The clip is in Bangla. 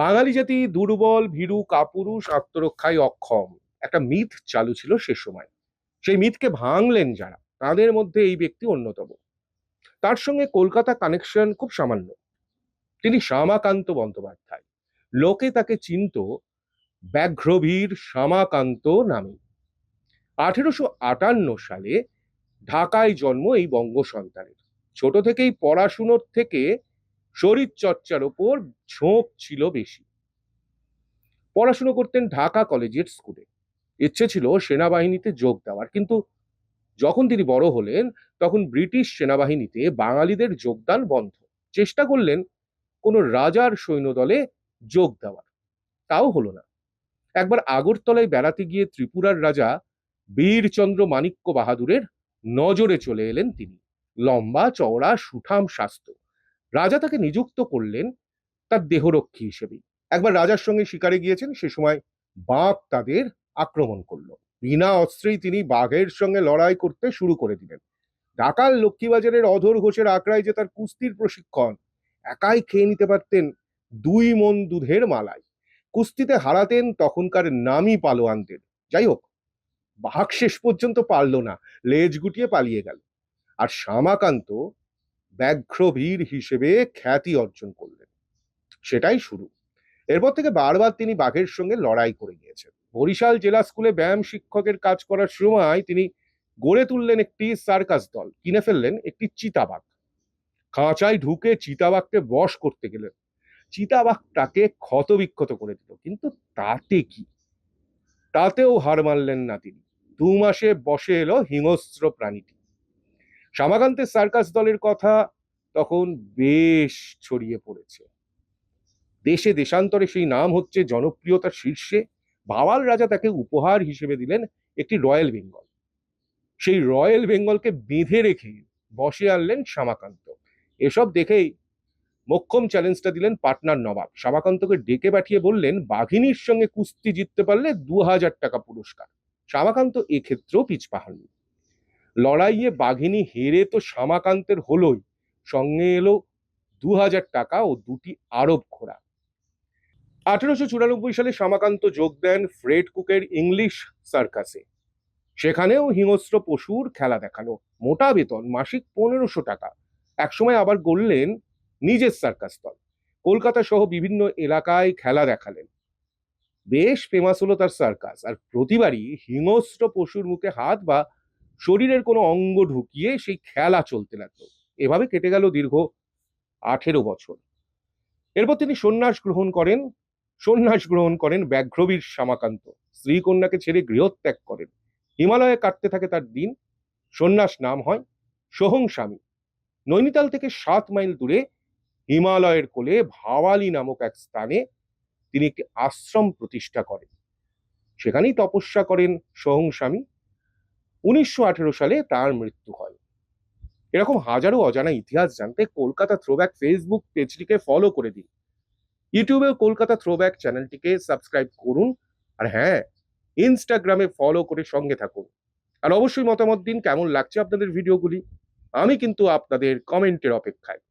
বাঙালি জাতি দুর্বল, ভীরু, কাপুরুষ, আত্মরক্ষায় অক্ষম। একটা মিথ চালু ছিল সে সময়। সেই মিথকে ভাঙলেন যারা, তাদের মধ্যে এই ব্যক্তি অন্যতম। তার সঙ্গে কলকাতা কানেকশন খুব সামান্য। তিনি শ্যামাকান্ত বন্দ্যোপাধ্যায়। লোকে তাকে চিনত ব্যাঘ্রবীর শ্যামাকান্ত নামে। 1858 সালে ঢাকায় জন্ম এই বঙ্গ সন্তানের। ছোট থেকেই পড়াশুনোর থেকে শরীর চর্চার ওপর ঝোঁক ছিল বেশি। পড়াশুনো করতেন ঢাকা কলেজিয়েট স্কুলে। ইচ্ছে ছিল সেনাবাহিনীতে যোগ দেওয়ার, কিন্তু যখন তিনি বড় হলেন তখন ব্রিটিশ সেনাবাহিনীতে বাঙালিদের যোগদান বন্ধ। চেষ্টা করলেন কোনো রাজার সৈন্যদলে যোগ দেওয়ার, তাও হলো না। একবার আগরতলায় বেড়াতে গিয়ে ত্রিপুরার রাজা বীরচন্দ্র মাণিক্য বাহাদুরের নজরে চলে এলেন তিনি। লম্বা চওড়া সুঠাম স্বাস্থ্য। রাজা তাকে নিযুক্ত করলেন তার দেহরক্ষী হিসেবেই। একবার রাজার সঙ্গে শিকারে গিয়েছেন, সে সময় বাঘ তাদের আক্রমণ করলো। বিনা অস্ত্রেই তিনি বাঘের সঙ্গে লড়াই করতে শুরু করে দিলেন। ঢাকার লক্ষ্মীবাজারের অধর ঘোষের আখড়ায় যে তার কুস্তির প্রশিক্ষণ, একাই খেয়ে নিতে পারতেন 2 মণ দুধের মালাই। কুস্তিতে হারাতেন তখনকার নামী পালোয়ানদের। যাই হোক, বাঘ শেষ পর্যন্ত পারল না, লেজ গুটিয়ে পালিয়ে গেল। আর শ্যামাকান্ত ব্যাঘ্রবীর হিসেবে খ্যাতি অর্জন করলেন। সেটাই শুরু। এরপর থেকে বারবার তিনি বাঘের সঙ্গে লড়াই করে গিয়েছেন। বরিশাল জেলা স্কুলে ব্যায়াম শিক্ষকের কাজ করার সময় তিনি গড়ে তুললেন একটি সার্কাস দল, কিনে ফেললেন একটি চিতাবাঘ। খাঁচায় ঢুকে চিতাবাঘকে বশ করতে গেলেন। চিতাবাঘটাকে ক্ষতবিক্ষত করে দিল, কিন্তু তাতে কি, তাতেও হার মানলেন না তিনি। 2 মাসে বসে এলো হিংস্র প্রাণীটি। শ্যামাকান্তের সার্কাস দলের কথা তখন বেশ ছড়িয়ে পড়েছে। দেশে দেশান্তরে সেই নাম হচ্ছে জনপ্রিয়তার শীর্ষে। ভাওয়াল রাজা তাকে উপহার হিসেবে দিলেন একটি রয়্যাল বেঙ্গল। সেই রয়্যাল বেঙ্গলকে বেঁধে রেখে বসে আনলেন শ্যামাকান্ত। এসব দেখেই মোক্ষম চ্যালেঞ্জটা দিলেন পাটনার নবাব। শ্যামাকান্তকে ডেকে পাঠিয়ে বললেন, বাঘিনীর সঙ্গে কুস্তি জিততে পারলে 2000 টাকা পুরস্কার। শ্যামাকান্ত এক্ষেত্রেও পিছপা হননি। লড়াইয়ে বাঘিনী হেরে তো শ্যামাকান্তের হলোই, সঙ্গে এলো 2000 টাকা ও 2টি আরব ঘোড়া। 1894 সালে শ্যামাকান্ত যোগ দেন ফ্রেড কুকের ইংলিশ সার্কাসে। সেখানেও হিংস্র পশুর খেলা দেখানো। মোটা বেতন, মাসিক 1500 টাকা। একসময় আবার গড়লেন নিজের সার্কাস দল। কলকাতা সহ বিভিন্ন এলাকায় খেলা দেখালেন। বেশ ফেমাস হলো তার সার্কাস। আর প্রতিবারই হিংস্র পশুর মুখে হাত বা শরীরের কোনো অঙ্গ ঢুকিয়ে সেই খেলা চলতে লাগলো। এভাবে কেটে গেল দীর্ঘ 18 বছর। এরপর তিনি সন্ন্যাস গ্রহণ করেন ব্যাঘ্রবীর শ্যামাকান্ত। স্ত্রী কন্যাকে ছেড়ে গৃহত্যাগ করেন। হিমালয়ে কাটতে থাকে তার দিন। সন্ন্যাস নাম হয় সোহং স্বামী। নৈনিতাল থেকে 7 মাইল দূরে হিমালয়ের কোলে ভাওয়ালি নামক এক স্থানে তিনি একটি আশ্রম প্রতিষ্ঠা করেন। সেখানেই তপস্যা করেন সোহং স্বামী। 1918 সালে তার মৃত্যু হয়। এরকম হাজারো অজানা ইতিহাস জানতে কলকাতা থ্রোব্যাক ফেসবুক পেজটিকে ফলো করে দিন। ইউটিউবে কলকাতা থ্রোব্যাক চ্যানেলটিকে সাবস্ক্রাইব করুন। আর হ্যাঁ, ইনস্টাগ্রামে ফলো করে সঙ্গে থাকুন। আর অবশ্যই মতামত দিন কেমন লাগছে আপনাদের ভিডিওগুলি। আমি কিন্তু আপনাদের কমেন্টের অপেক্ষায়।